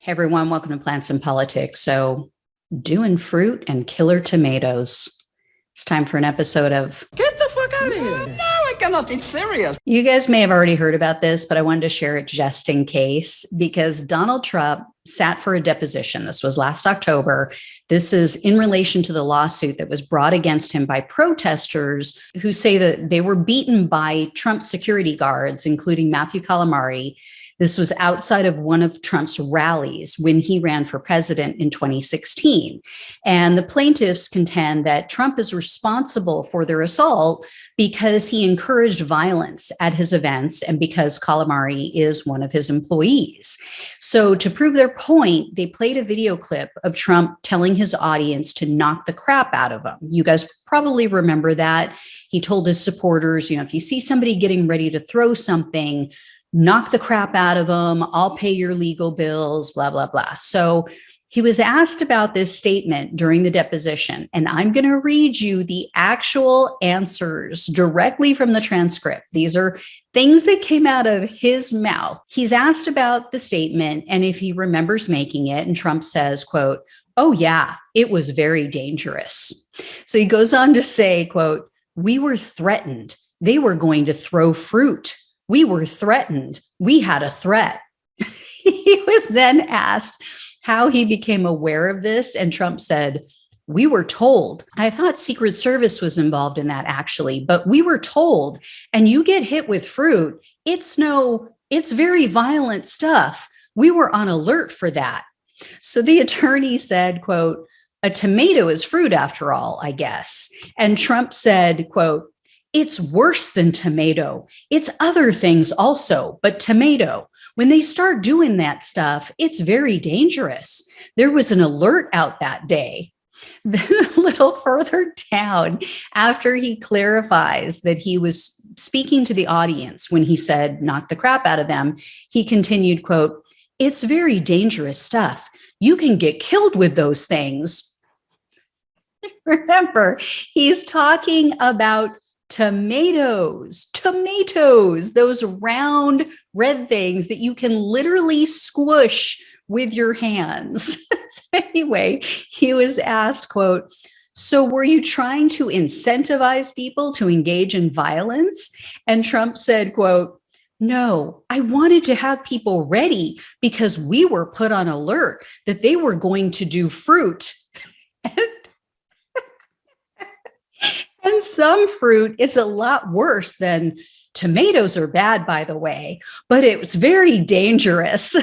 Hey everyone, welcome to Plants and Politics. So, doing fruit and killer tomatoes. It's time for an episode of Get the fuck out of here. No, I cannot. It's serious. You guys may have already heard about this, but I wanted to share it just in case because Donald Trump sat for a deposition. This was last October. This is in relation to the lawsuit that was brought against him by protesters who say that they were beaten by Trump security guards, including Matthew Calamari. This was outside of one of Trump's rallies when he ran for president in 2016. And the plaintiffs contend that Trump is responsible for their assault because he encouraged violence at his events and because Calamari is one of his employees. So to prove their point, they played a video clip of Trump telling his audience to knock the crap out of him. You guys probably remember that. He told his supporters, if you see somebody getting ready to throw something, knock the crap out of them. I'll pay your legal bills, blah, blah, blah. So he was asked about this statement during the deposition, and I'm going to read you the actual answers directly from the transcript. These are things that came out of his mouth. He's asked about the statement and if he remembers making it, and Trump says, quote, "Oh yeah, it was very dangerous." So he goes on to say, quote, "We were threatened. They were going to throw fruit. We were threatened. We had a threat." He was then asked how he became aware of this, and Trump said, "We were told. I thought Secret Service was involved in that actually, but we were told, and you get hit with fruit. It's very violent stuff. We were on alert for that." So the attorney said, quote, "A tomato is fruit after all, I guess." And Trump said, quote, "It's worse than tomato. It's other things also, but tomato. When they start doing that stuff, it's very dangerous. There was an alert out that day." Then a little further down, after he clarifies that he was speaking to the audience when he said, "knock the crap out of them," he continued, quote, "It's very dangerous stuff. You can get killed with those things." Remember, he's talking about tomatoes, those round red things that you can literally squish with your hands. So anyway, he was asked, quote, "So were you trying to incentivize people to engage in violence?" And Trump said, quote, "No, I wanted to have people ready because we were put on alert that they were going to do fruit." And some fruit is a lot worse than tomatoes are bad, by the way, but it was very dangerous.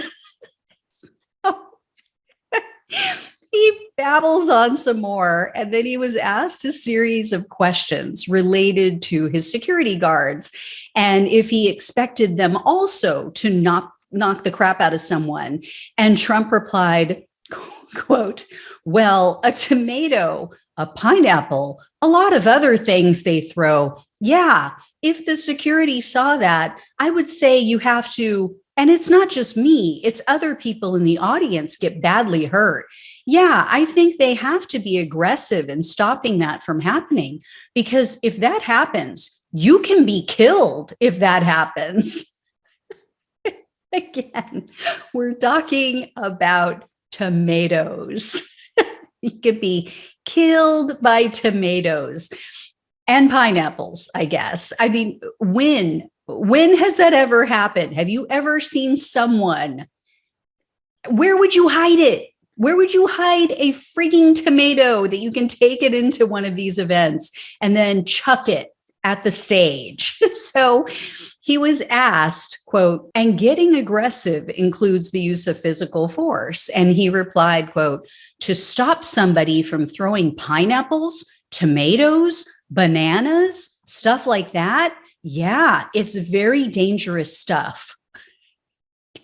He babbles on some more, and then he was asked a series of questions related to his security guards and if he expected them also to knock the crap out of someone. And Trump replied, quote, "Well, a tomato, a pineapple, a lot of other things they throw. Yeah, if the security saw that, I would say you have to, and it's not just me, it's other people in the audience get badly hurt. Yeah, I think they have to be aggressive in stopping that from happening, because if that happens, you can be killed if that happens." Again, we're talking about tomatoes. You could be killed by tomatoes and pineapples, I guess. I mean, when has that ever happened? Have you ever seen someone? Where would you hide it? Where would you hide a frigging tomato that you can take it into one of these events and then chuck it at the stage? So he was asked, quote, "And getting aggressive includes the use of physical force." And he replied, quote, "To stop somebody from throwing pineapples, tomatoes, bananas, stuff like that, yeah, it's very dangerous stuff."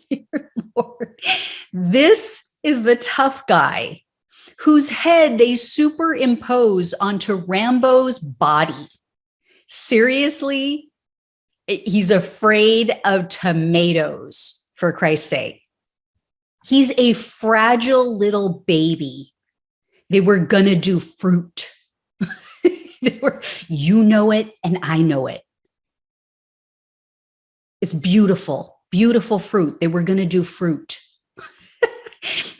Dear Lord, this is the tough guy whose head they superimpose onto Rambo's body. Seriously? He's afraid of tomatoes, for Christ's sake. He's a fragile little baby. They were going to do fruit. You know it, and I know it. It's beautiful, beautiful fruit. They were going to do fruit.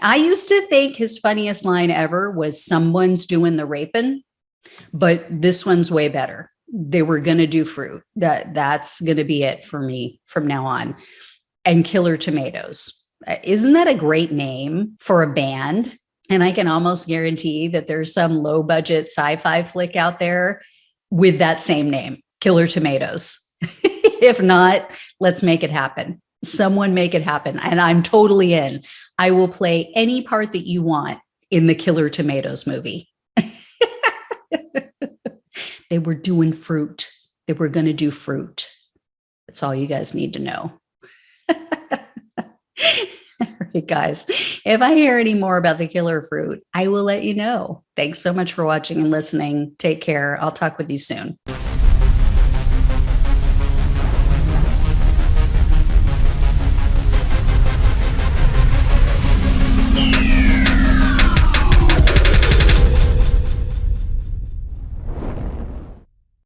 I used to think his funniest line ever was someone's doing the raping, but this one's way better. They were going to do fruit. That's going to be it for me from now on. And Killer Tomatoes. Isn't that a great name for a band? And I can almost guarantee that there's some low budget sci-fi flick out there with that same name, Killer Tomatoes. If not, let's make it happen. Someone make it happen. And I'm totally in. I will play any part that you want in the Killer Tomatoes movie. They were doing fruit. They were going to do fruit. That's all you guys need to know. All right, guys, if I hear any more about the killer fruit, I will let you know. Thanks so much for watching and listening. Take care. I'll talk with you soon.